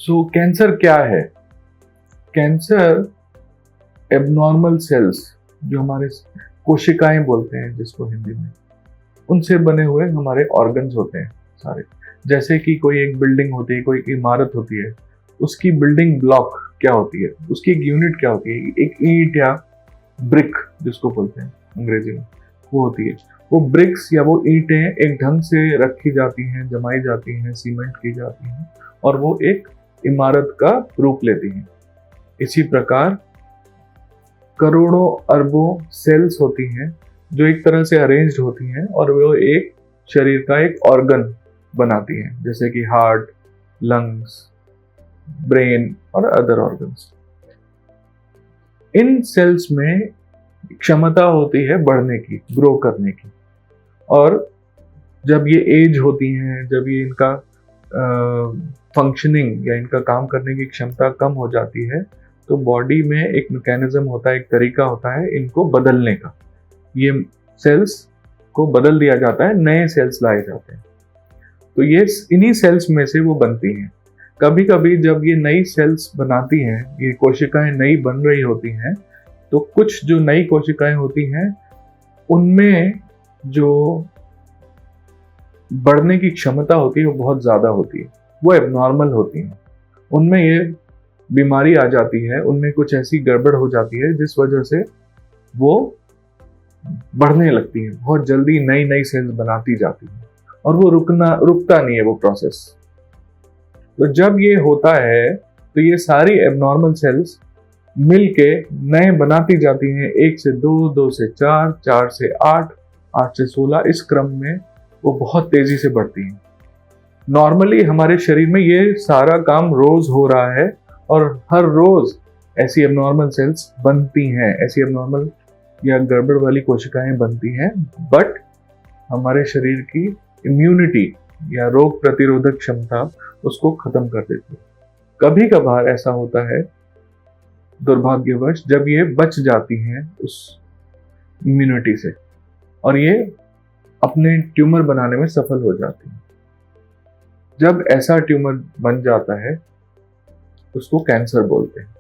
सो cancer क्या है? Cancer abnormal cells, जो हमारे कोशिकाएं बोलते हैं जिसको हिंदी में, उनसे बने हुए हमारे ऑर्गन्स होते हैं सारे। जैसे कि कोई एक बिल्डिंग होती है, कोई एक इमारत होती है, उसकी बिल्डिंग ब्लॉक क्या होती है, उसकी एक यूनिट क्या होती है, एक ईंट या ब्रिक जिसको बोलते हैं अंग्रेजी में, वो होती है। वो ब्रिक्स या वो ईंटें एक ढंग से रखी जाती हैं, जमाई जाती हैं, सीमेंट की जाती हैं और वो एक इमारत का रूप लेती हैं। इसी प्रकार करोड़ों अरबों सेल्स होती हैं जो एक तरह से अरेंज्ड होती हैं और वो एक शरीर का एक ऑर्गन बनाती हैं, जैसे कि हार्ट, लंग्स, ब्रेन और अदर ऑर्गन्स। इन सेल्स में क्षमता होती है बढ़ने की, ग्रो करने की, और जब ये एज होती हैं, जब ये इनका फंक्शनिंग या इनका काम करने की क्षमता कम हो जाती है, तो बॉडी में एक मैकेनिज्म होता है, एक तरीका होता है इनको बदलने का। ये सेल्स को बदल दिया जाता है, नए सेल्स लाए जाते हैं। तो ये इन्हीं सेल्स में से वो बनती हैं। कभी कभी जब ये नई सेल्स बनाती हैं, ये कोशिकाएं नई बन रही होती हैं, तो कुछ जो नई कोशिकाएं होती हैं उनमें जो बढ़ने की क्षमता होती है वो बहुत ज़्यादा होती है, वो एबनॉर्मल होती हैं। उनमें ये बीमारी आ जाती है, उनमें कुछ ऐसी गड़बड़ हो जाती है जिस वजह से वो बढ़ने लगती हैं, बहुत जल्दी नई नई सेल्स बनाती जाती हैं और वो रुकता नहीं है वो प्रोसेस। तो जब ये होता है तो ये सारी एबनॉर्मल सेल्स मिलके नए बनाती जाती हैं, 1 से 2, 2 से 4, 4 से 8, 8 से 16, इस क्रम में वो बहुत तेजी से बढ़ती हैं। नॉर्मली हमारे शरीर में ये सारा काम रोज हो रहा है और हर रोज ऐसी एबनॉर्मल सेल्स बनती हैं, ऐसी एबनॉर्मल या गड़बड़ वाली कोशिकाएं बनती हैं, बट हमारे शरीर की इम्यूनिटी या रोग प्रतिरोधक क्षमता उसको खत्म कर देती है। कभी कभार ऐसा होता है दुर्भाग्यवश जब ये बच जाती हैं उस इम्यूनिटी से और ये अपने ट्यूमर बनाने में सफल हो जाती हैं। जब ऐसा ट्यूमर बन जाता है उसको कैंसर बोलते हैं।